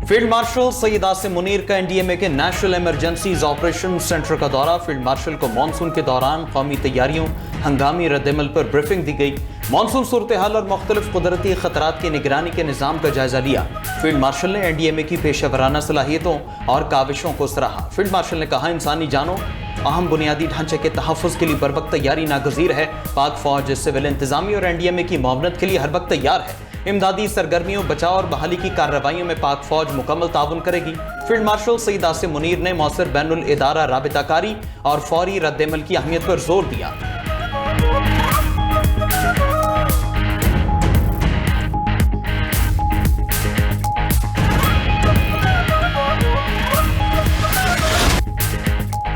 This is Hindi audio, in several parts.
फील्ड मार्शल सैयद आसिम मुनीर का एनडीएमए के नेशनल इमरजेंसीज ऑपरेशन सेंटर का दौरा। फील्ड मार्शल को मानसून के दौरान कौमी तैयारियों, हंगामी रद्दमल पर ब्रीफिंग दी गई। मानसून सूरत हाल और मुख्तलिफ कुदरती खतरात की निगरानी के निज़ाम का जायजा लिया। फील्ड मार्शल ने एनडीएमए की पेशेवराना सलाहियतों और काविशों को सराहा। फील्ड मार्शल ने कहा, इंसानी जानों, अहम बुनियादी ढांचे के तहफ़्फ़ुज़ के लिए बर वक्त तैयारी नागज़ीर है। पाक फौज सिविल इंतजामी और एनडीएमए की मुआवनत के लिए हर वक्त तैयार है। इमदादी सरगर्मियों, बचाव और बहाली की कार्रवाइयों में पाक फौज मुकम्मल ताउन करेगी। फील्ड मार्शल सैयद आसिम मुनीर ने मौसर बैनुल इदारा राबिताकारी और फौरी रद्दमल की अहमियत पर जोर दिया।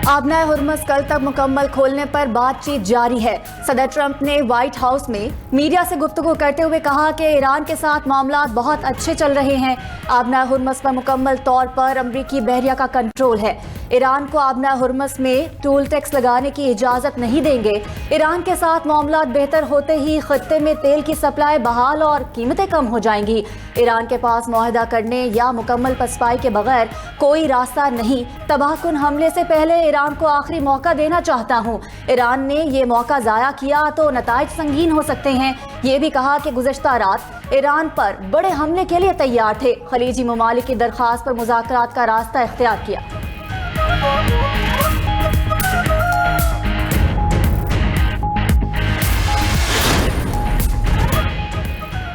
आबनाए हुर्मुज़ कल तक मुकम्मल खोलने पर बातचीत जारी है। सदर ट्रंप ने व्हाइट हाउस में मीडिया से गुफ्तगू करते हुए कहा कि ईरान के साथ मामलात बहुत अच्छे चल रहे हैं। आबनाए हुर्मुज़ पर मुकम्मल तौर पर अमरीकी बहरिया का कंट्रोल है। ईरान को आबनाए हुर्मुज़ में टूल टैक्स लगाने की इजाज़त नहीं देंगे। ईरान के साथ मामलात बेहतर होते ही खत्ते में तेल की सप्लाई बहाल और कीमतें कम हो जाएंगी। ईरान के पास मुआहदा करने या मुकम्मल पसपाई के बगैर कोई रास्ता नहीं। तबाहकुन हमले से पहले ईरान को आखिरी मौका देना चाहता हूँ। ईरान ने ये मौका ज़ाया किया तो नताइज संगीन हो सकते हैं। ये भी कहा कि गुज़श्ता रात ईरान पर बड़े हमले के लिए तैयार थे। खलीजी ममालिक की दरख्वास्त पर मुज़ाकरात का रास्ता इख्तियार किया।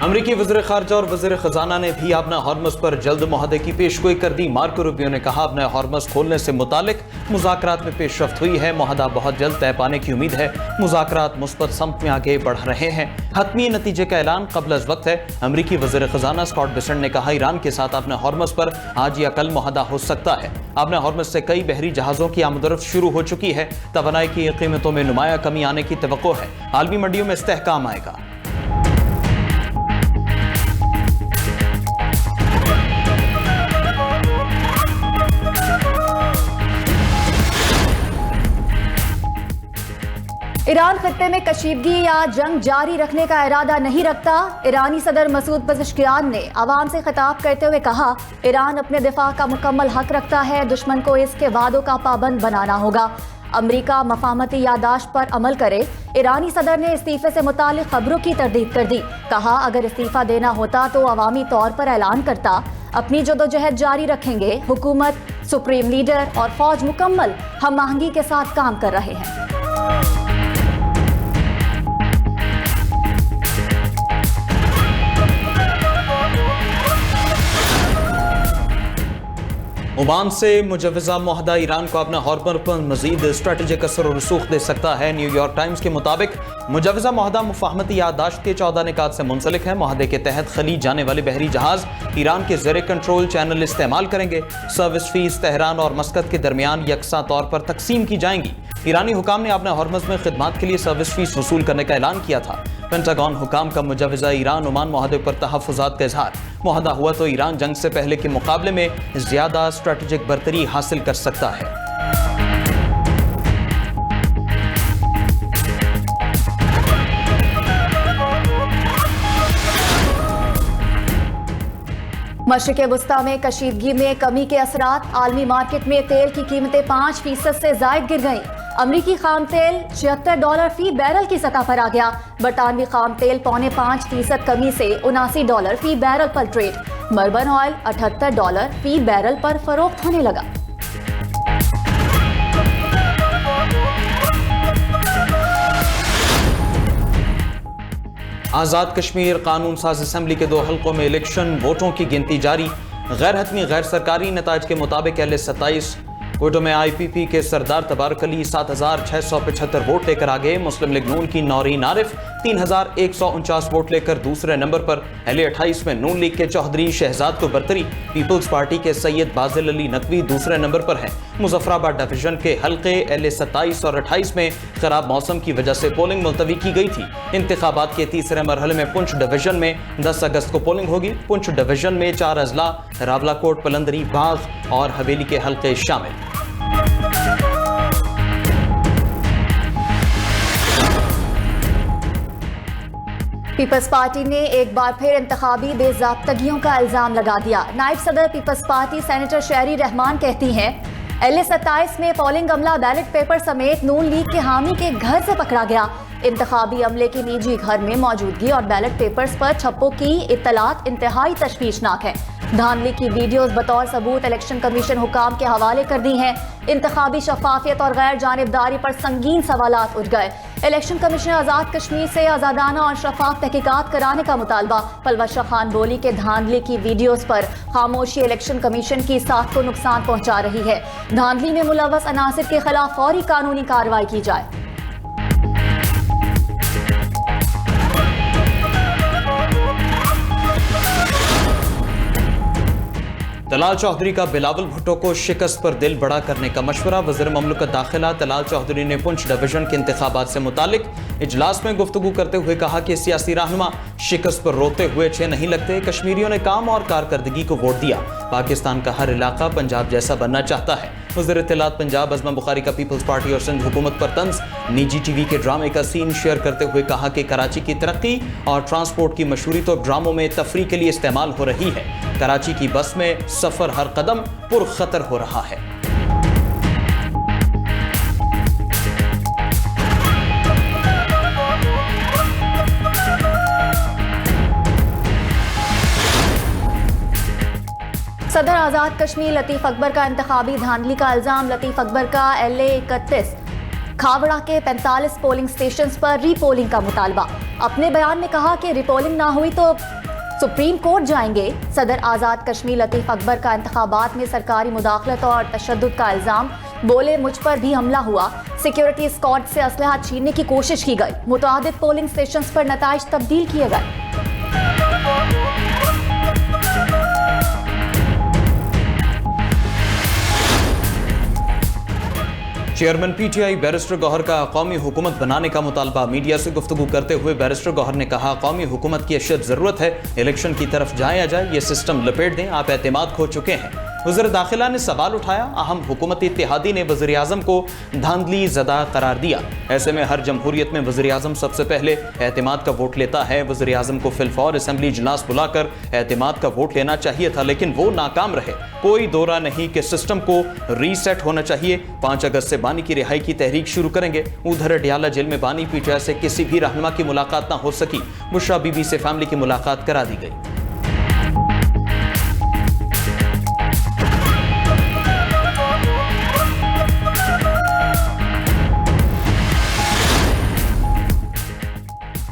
अमरीकी वज़ीर ख़ारजा और वज़ीर ख़जाना ने भी आबनाए हुर्मुज़ पर जल्द मुआहदे की पेशगोई कर दी। मार्को रूबियो ने कहा, आबनाए हुर्मुज़ खोलने से मुतालिक मुज़ाकरात में पेशरफ्त हुई है। मुआहदा बहुत जल्द तय पाने की उम्मीद है। मुज़ाकरात मुस्बत समत में आगे बढ़ रहे हैं। हतमी नतीजे का ऐलान क़ब्ल अज़ वक्त है। अमरीकी वज़ीर ख़जाना स्कॉट बेसेंट ने कहा, ईरान के साथ आबनाए हुर्मुज़ पर आज या कल मुआहदा हो सकता है। आबनाए हुर्मुज़ से कई बहरी जहाज़ों की आमदरफ्त शुरू हो चुकी है। तवानाई की कीमतों में नुमाया कमी आने की तवक्को है। आलमी मंडियों में इस्तेहकाम आएगा। ईरान खत्ते में कशीदगी या जंग जारी रखने का इरादा नहीं रखता। ईरानी सदर मसूद पज़ेश्कियान ने आवाम से खिताब करते हुए कहा, ईरान अपने दिफा का मुकम्मल हक रखता है। दुश्मन को इसके वादों का पाबंद बनाना होगा। अमरीका मफाहमती यादाश्त पर अमल करे। ईरानी सदर ने इस्तीफे से मुतालिक खबरों की तरदीद कर दी। कहा, अगर इस्तीफा देना होता तो अवामी तौर पर ऐलान करता। अपनी जदोजहद जारी रखेंगे। हुकूमत, सुप्रीम लीडर और फौज मुकम्मल हम आहंगी के साथ काम कर रहे हैं। ओमान से मुजवज़ा मुआहदा ईरान को अपना हुर्मुज़ पर मज़ीद स्ट्रेटेजिक असर और रसूख दे सकता है। न्यूयॉर्क टाइम्स के मुताबिक मुजवज़ा मुआहदा मुफ़ाहमती याददाश्त के 14 निकात से मुंसलिक है। मुआहदे के तहत खलीज जाने वाले बहरी जहाज़ ईरान के ज़ेरे कंट्रोल चैनल इस्तेमाल करेंगे। सर्विस फीस तेहरान और मस्कत के दरमियान यकसा तौर पर तकसीम की जाएंगी। ईरानी हुकाम ने अपने हुर्मुज़ में खिदमात के लिए सर्विस फीस वसूल करने का ऐलान किया था। पेंटागन हुकाम का मुजवज़ा ईरान ओमान मुआहदे पर तहफ़्फ़ुज़ात का इज़हार। मुआहदा हुआ तो ईरान जंग से पहले के मुकाबले में ज़्यादा स्ट्रेटेजिक बरतरी हासिल कर सकता है। मशरिक़ वुस्ता में कशीदगी में कमी के असरात। आलमी मार्केट में तेल की कीमतें 5% से ज़ायद गिर गईं। अमरीकी खाम तेल $76 फी बैरल की सतह पर आ गया। बरतानवी खाम तेल $5.5% कमी से $79 फी बैरल पर ट्रेड। मर्बन ऑयल $78 फी बैरल पर फरोख्त होने लगा। आज़ाद कश्मीर कानून साज असम्बली के 2 हल्कों में इलेक्शन वोटों की गिनती जारी। गैर हतमी गैर सरकारी नताज के मुताबिक L27 कोयटो में IPP के सरदार तबारक अली 7,675 वोट लेकर आगे। मुस्लिम लीग नून की नौरीन आरिफ 3,149 वोट लेकर दूसरे नंबर पर। L28 में नून लीग के चौधरी शहजाद को बरतरी। पीपल्स पार्टी के सैयद बाजिल अली नकवी दूसरे नंबर पर हैं। मुजफ्फराबाद डिवीजन के हल्के L27 और 28 में खराब मौसम की वजह से पोलिंग मुलतवी की गई थी। इंतखाबात के तीसरे मरहले में पुंछ डिवीजन में 10 अगस्त को पोलिंग होगी। पुंछ डिवीजन में 4 अजला रावलाकोट, पलंदरी, बाग और हवेली के हल्के शामिल। पीपल्स पार्टी ने एक बार फिर इंतखाबी बेज़ाब्तगियों का इल्जाम लगा दिया। नायब सदर पीपल्स पार्टी सेनेटर शहरी रहमान कहती हैं, LA-27 में पोलिंग अमला बैलेट पेपर समेत नून लीग के हामी के घर से पकड़ा गया। इंतखाबी अमले के निजी घर में मौजूदगी और बैलेट पेपर्स पर छप्पों की इत्तलात इंतहाई तशवीशनाक है। धांधली की वीडियोस बतौर सबूत इलेक्शन कमीशन हुकाम के हवाले कर दी हैं। इंतखाबी शफाफियत और गैर जानिबदारी पर संगीन सवालात उठ गए। इलेक्शन कमीशन आज़ाद कश्मीर से आज़ादाना और शफाफ तहकीकात कराने का मुतालबा। पलवश खान बोली के धांधली की वीडियोस पर खामोशी इलेक्शन कमीशन की साख को नुकसान पहुंचा रही है। धांधली में मुलव्वस अनासिर के खिलाफ फौरी कानूनी कार्रवाई की जाए। तलाल चौधरी का बिलावल भुट्टो को शिकस्त पर दिल बड़ा करने का मशवरा। वज़ीर ममलकत दाखिला तलाल चौधरी ने पुंछ डिवीजन के इंतखाबात से मुतालिक इजलास में गुफ्तगू करते हुए कहा कि सियासी रहनुमा शिकस्त पर रोते हुए अच्छे नहीं लगते। कश्मीरियों ने काम और कारकर्दगी को वोट दिया। पाकिस्तान का हर इलाका पंजाब जैसा बनना चाहता है। वज़ीर इत्तलात पंजाब अज़मा बुखारी का पीपल्स पार्टी और सिंध हुकूमत पर तंज। निजी टीवी के ड्रामे का सीन शेयर करते हुए कहा कि कराची की तरक्की और ट्रांसपोर्ट की मशहूरी तो ड्रामों में तफरी के लिए इस्तेमाल हो रही है। कराची की बस में सफर हर कदम पुरखतर हो रहा है। सदर आज़ाद कश्मीर लतीफ़ अकबर का इंतखाबी धांधली का इल्जाम। लतीफ़ अकबर का LA-31 खावड़ा के 45 पोलिंग स्टेशंस पर रीपोलिंग का मुतालबा। अपने बयान में कहा कि रीपोलिंग ना हुई तो सुप्रीम कोर्ट जाएंगे। सदर आज़ाद कश्मीर लतीफ़ अकबर का इंतखाबात में सरकारी मुदाखलत और तशद्दुद का इल्जाम। बोले, मुझ पर भी हमला हुआ, सिक्योरिटी स्क्वाड से असलहा छीनने की कोशिश की गई, मुतअद्दिद पोलिंग स्टेशंस पर नताइज तब्दील किए गए। चेयरमैन PTI बैरिस्टर गौहर का कौमी हुकूमत बनाने का मुतालबा। मीडिया से गुफ्तगू करते हुए बैरिस्टर गौहर ने कहा, कौमी हुकूमत की अशद ज़रूरत है। इलेक्शन की तरफ जाए या जाए ये सिस्टम लपेट दें, आप एतमाद खो चुके हैं। वज़ीर दाखिला ने सवाल उठाया, अहम हुकूमती इत्तेहादी ने वज़ीर आज़म को धांधली ज़दा करार दिया। ऐसे में हर जमहूरियत में वज़ीर आज़म सबसे पहले एतमाद का वोट लेता है। वज़ीर आज़म को फिलफौर असम्बली इजलास बुलाकर एतमाद का वोट लेना चाहिए था, लेकिन वो नाकाम रहे। कोई दौरा नहीं कि सिस्टम को रीसेट होना चाहिए। 5 अगस्त से बानी की रिहाई की तहरीक शुरू करेंगे। उधर डियाला जेल में बानी PTI से किसी भी रहनुमा की मुलाकात ना हो सकी। बुशरा बीबी से फैमिली की मुलाकात करा दी गई।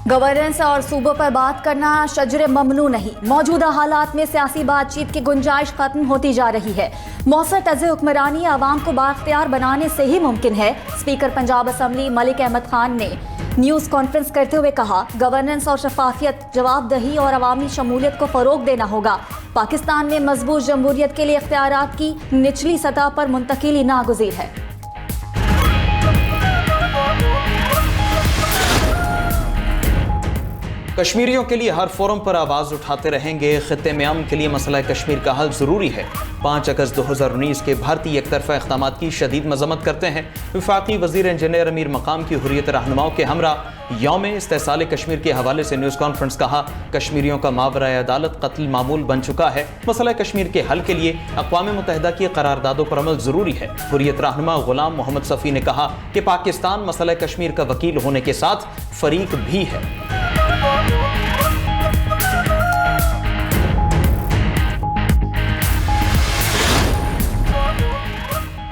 गवर्नेंस और सूबों पर बात करना शजरे ममनू नहीं। मौजूदा हालात में सियासी बातचीत की गुंजाइश खत्म होती जा रही है। मौसर तर्ज़ हुक्मरानी आवाम को बाख्तियार बनाने से ही मुमकिन है। स्पीकर पंजाब असम्बली मलिक अहमद खान ने न्यूज़ कॉन्फ्रेंस करते हुए कहा, गवर्नेंस और शफाफियत, जवाबदही और अवामी शमूलियत को फ़रोग देना होगा। पाकिस्तान में मजबूत जमहूरियत के लिए इख्तियारात की निचली सतह पर मुंतकिली नागुज़ीर है। कश्मीरियों के लिए हर फोरम पर आवाज़ उठाते रहेंगे। खित्ते में अमन के लिए मसला कश्मीर का हल ज़रूरी है। 5 अगस्त 2019 के भारतीय एकतरफा इक़दामात की शदीद मज़म्मत करते हैं। वफाकी वज़ीर इंजीनियर अमीर मकाम की हुर्रियत रहनुमाओं के हमरा यौम इस्तेसाल कश्मीर के हवाले से न्यूज़ कॉन्फ्रेंस कहा, कश्मीरियों का मावराए अदालत कत्ल मामूल बन चुका है। मसला कश्मीर के हल के लिए अक़वाम मुत्तहिदा की करारदादों पर अमल ज़रूरी है। हुर्रियत रहनुमा गुलाम मोहम्मद सफ़ी ने कहा कि पाकिस्तान मसला कश्मीर का वकील होने के साथ फ़रीक भी है।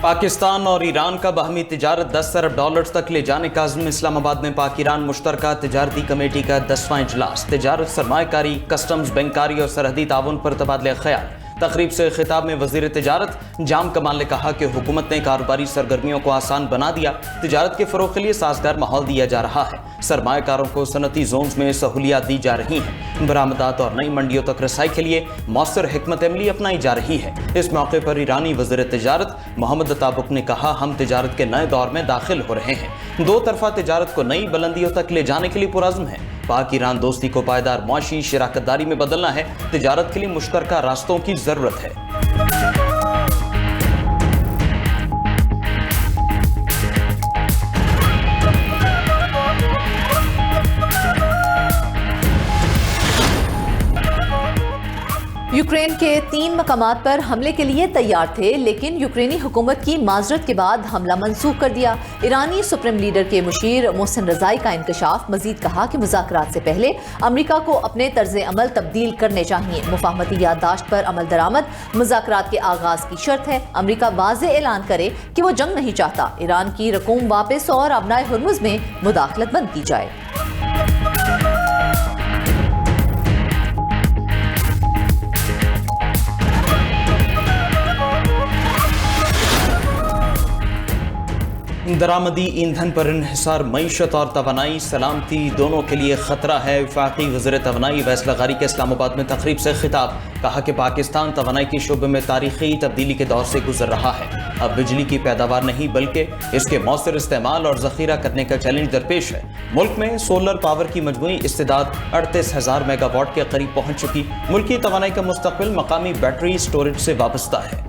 पाकिस्तान और ईरान का बाहमी तिजारत 10 अरब डॉलर्स तक ले जाने का अज़्म। इस्लामाबाद में पाक ईरान मुश्तरका तिजारती कमेटी का 10वां इजलास। तिजारत, सरमायाकारी, कस्टम्स, बैंकारी और सरहदी ताउन पर तबादले ख्याल। तकरीब से खिताब में वज़ीर तिजारत जाम कमाल ने कहा कि हुकूमत ने कारोबारी सरगर्मियों को आसान बना दिया। तिजारत के फ़रोग़ के लिए साजगार माहौल दिया जा रहा है। सरमायाकारों को सनती जोन्स में सहूलियात दी जा रही हैं। बरामदात और नई मंडियों तक रसाई के लिए मौसर हिकमत अमली अपनाई जा रही है। इस मौके पर ईरानी वज़ीर तिजारत मोहम्मद ताबुक ने कहा, हम तिजारत के नए दौर में दाखिल हो रहे हैं। 2 तरफ़ा तिजारत को नई बुलंदियों तक ले जाने के लिए पुरज़्म है। पाक ईरान दोस्ती को पायदार मुआशी शराकतदारी में बदलना है। तिजारत के लिए मुश्तरका रास्तों की ज़रूरत है। यूक्रेन के 3 मकामात पर हमले के लिए तैयार थे, लेकिन यूक्रेनी हुकूमत की माजरत के बाद हमला मंसूख कर दिया। ईरानी सुप्रीम लीडर के मुशीर मोहसिन रज़ाई का इंकशाफ। मजीद कहा कि मुज़ाकरात से पहले अमरीका को अपने तर्ज अमल तब्दील करने चाहिए। मुफाहमती याददाश्त पर अमल दरामद मुज़ाकरात के आगाज की शर्त है। अमरीका वाज़ेह ऐलान करे कि वो जंग नहीं चाहता। ईरान की रकूम वापस और अबनाए हुर्मुज़ में मुदाखलत बंद की जाए। दरामदी ईंधन पर इन्हिसार मईशत और तवानाई सलामती दोनों के लिए खतरा है। वफाकी वज़ीर तवानाई वैसला गारी के इस्लामाबाद में तकरीब से खिताब। कहा कि पाकिस्तान तवानाई के शोबे में तारीखी तब्दीली के दौर से गुजर रहा है। अब बिजली की पैदावार नहीं बल्कि इसके मौसर इस्तेमाल और जखीरा करने का चैलेंज दरपेश है। मुल्क में सोलर पावर की मजमूई इस्तेदाद 38,000 मेगावाट के करीब पहुंच चुकी। मुल्की तवानाई का मुस्तकबिल मकामी बैटरी स्टोरेज से वाबस्ता है।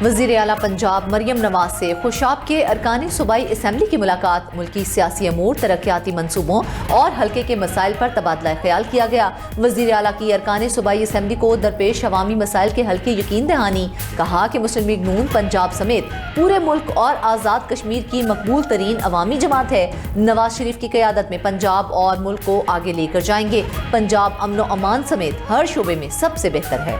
वज़ीर आला पंजाब मरियम नवाज से खुशाब के अरकानी सूबाई असम्बली की मुलाकात। मुल्की सियासी अमूर, तरक्याती मनसूबों और हल्के के मसाइल पर तबादला ख्याल किया गया। वज़ीर आला की अरकानी सूबाई असम्बली को दरपेश अवामी मसाइल के हल की यकीन दहानी। कहा कि मुस्लिम लीग नून पंजाब समेत पूरे मुल्क और आज़ाद कश्मीर की मकबूल तरीन अवामी जमात है। नवाज शरीफ की क़यादत में पंजाब और मुल्क को आगे लेकर जाएंगे। पंजाब अमन व अमान समेत हर शोबे में सबसे बेहतर है।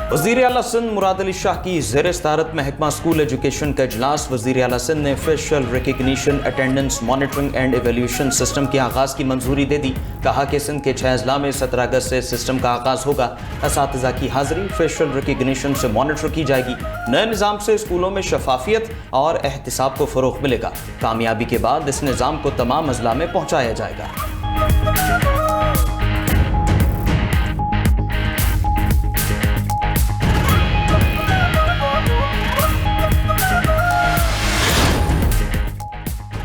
वज़ीर आला सिंध मुराद अली शाह की ज़ेर सदारत महकमा स्कूल एजुकेशन का इजलास। वज़ीर आला सिंध ने facial recognition, attendance monitoring and evaluation system के आगाज़ की मंजूरी दे दी। कहा कि सिंध के 6 अजला में 17 अगस्त से सिस्टम का आगाज़ होगा। असातिज़ा की हाज़िरी फेशियल रिकग्निशन से मॉनिटर की जाएगी। नए निज़ाम से स्कूलों में शफाफियत और एहतिसाब को फ़रोग़ मिलेगा। कामयाबी के बाद इस निज़ाम को तमाम अजला में पहुँचाया जाएगा।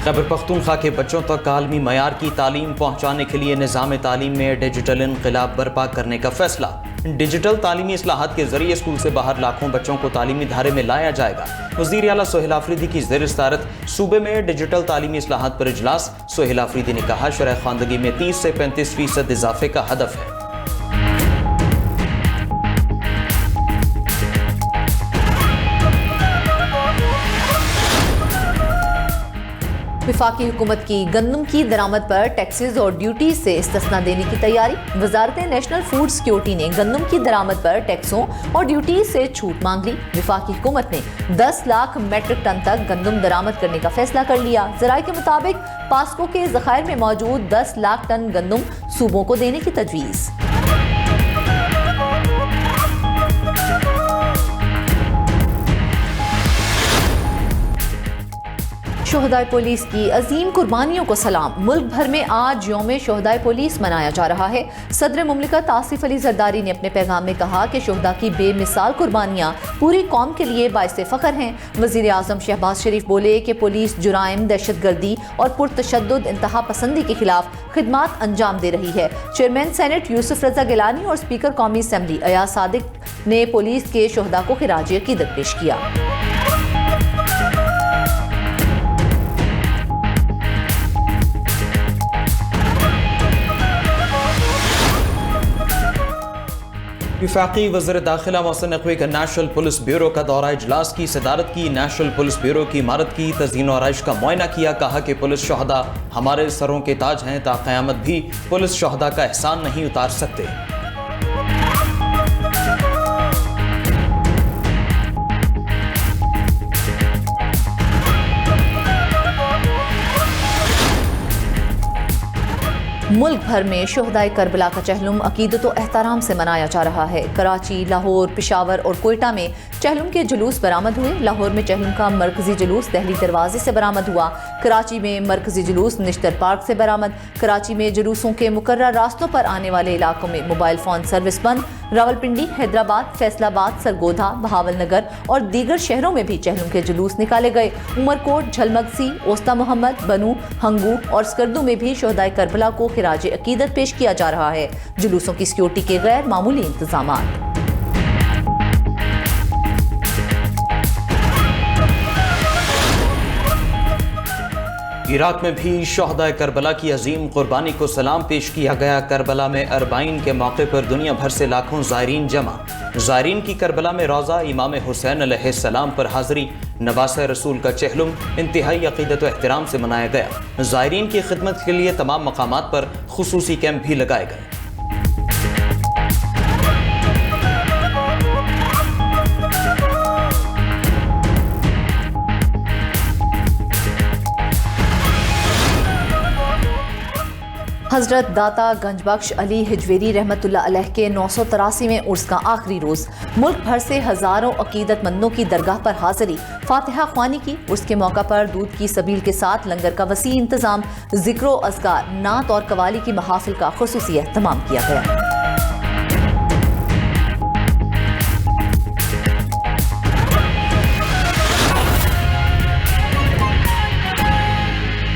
खैबर पख्तूनख्वा के बच्चों तक आलमी मयार की तालीम पहुँचाने के लिए निज़ाम तालीम में डिजिटल इनक़िलाब बर्पा करने का फैसला। डिजिटल तालीमी इस्लाहात के जरिए स्कूल से बाहर लाखों बच्चों को तालीमी धारे में लाया जाएगा। वज़ीर आला सोहेल आफरीदी की ज़ेर सदारत सूबे में डिजिटल तालीमी इस्लाहात पर इजलास। सोहेल आफरीदी ने कहा शरह ख़वानदगी में 30 से 35% इजाफे का हदफ है। वफाकी हुकूमत की गंदम की दरामद पर टैक्सेस और ड्यूटीज से इस्तिस्ना देने की तैयारी। वजारत नेशनल फूड सिक्योरिटी ने गंदम की दरामद पर टैक्सों और ड्यूटीज से छूट मांग ली। वफाकी हुकूमत ने 10 लाख मेट्रिक टन तक गंदम दरामद करने का फैसला कर लिया। ज़राए के मुताबिक पास्को के ज़खायर में मौजूद 10 लाख टन गंदम सूबों को देने की तजवीज़। शोहदाए पुलिस की अजीम कुर्बानियों को सलाम। मुल्क भर में आज यौम शोहदाए पुलिस मनाया जा रहा है। सदर मुमलिकत आसिफ अली जरदारी ने अपने पैगाम में कहा कि शोहदा की बेमिसाल कुर्बानियाँ पूरी कौम के लिए बाइसे फ़ख्र हैं। वज़ीर आज़म शहबाज शरीफ बोले कि पुलिस जुराइम, दहशतगर्दी और पुरतशद्दुद इंतहा पसंदी के खिलाफ खिदमात अंजाम दे रही है। चेयरमैन सेनेट यूसुफ रज़ा गिलानी और स्पीकर कौमी असम्बली अयाज सादिक ने पुलिस के शोहदा को खिराज अकीदत पेश किया। वफाकी वज़ीर दाखिला मोहसिन नकवी का नेशनल पुलिस ब्यूरो का दौरा इजलास की सदारत की। नेशनल पुलिस ब्यूरो की इमारत की तज़ीन और आराइश का मुआयना किया। कहा कि पुलिस शोहदा हमारे सरों के ताज हैं। ता क़यामत भी पुलिस शोहदा का एहसान नहीं उतार सकते। मुल्क भर में शोहदाए करबला का चहलुम अकीदत व एहतराम से मनाया जा रहा है। कराची, लाहौर, पेशावर और कोयटा में चहलुम के जुलूस बरामद हुए। लाहौर में चहलुम का मरकजी जुलूस दहली दरवाजे से बरामद हुआ। कराची में मरकजी जुलूस निश्तर पार्क से बरामद। कराची में जुलूसों के मुकर्रर रास्तों पर आने वाले इलाकों में मोबाइल फोन सर्विस बंद। रावलपिंडी, हैदराबाद, फैसलाबाद, सरगोधा, बहावलनगर और दीगर शहरों में भी चहलुम के जुलूस निकाले गए। उमरकोट, झलमगसी, ओस्ता मोहम्मद, बनू, हंगू और स्कर्दू में भी शोहदाए करबला को खिराज अकीदत पेश किया जा रहा है। जुलूसों की सिक्योरिटी के गैर मामूली इंतजामात। इराक में भी शोहदाए करबला की अजीम कुर्बानी को सलाम पेश किया गया। करबला में अरबाइन के मौके पर दुनिया भर से लाखों ज़ायरीन जमा। ज़ायरीन की करबला में रोज़ा इमाम हुसैन अलैहिस्सलाम पर हाज़री। नवासे रसूल का चहलुम इंतहाई अक़ीदत व एहतराम से मनाया गया। ज़ायरीन की खिदमत के लिए तमाम मकामात पर खुसूसी कैंप भी लगाए गए। हजरत दाता गंजबख्श अली हिजवेरी रहमतुल्लाह अलैह के 983वें उर्स का आखिरी रोज। मुल्क भर से हजारों अकीदतमंदों की दरगाह पर हाजिरी। फातिहा ख्वानी की। उर्स के मौका पर दूध की सबील के साथ लंगर का वसी इंतजाम। जिक्रो अज़कार, नात और कवाली की महाफिल का खुसूसी एहतमाम किया गया।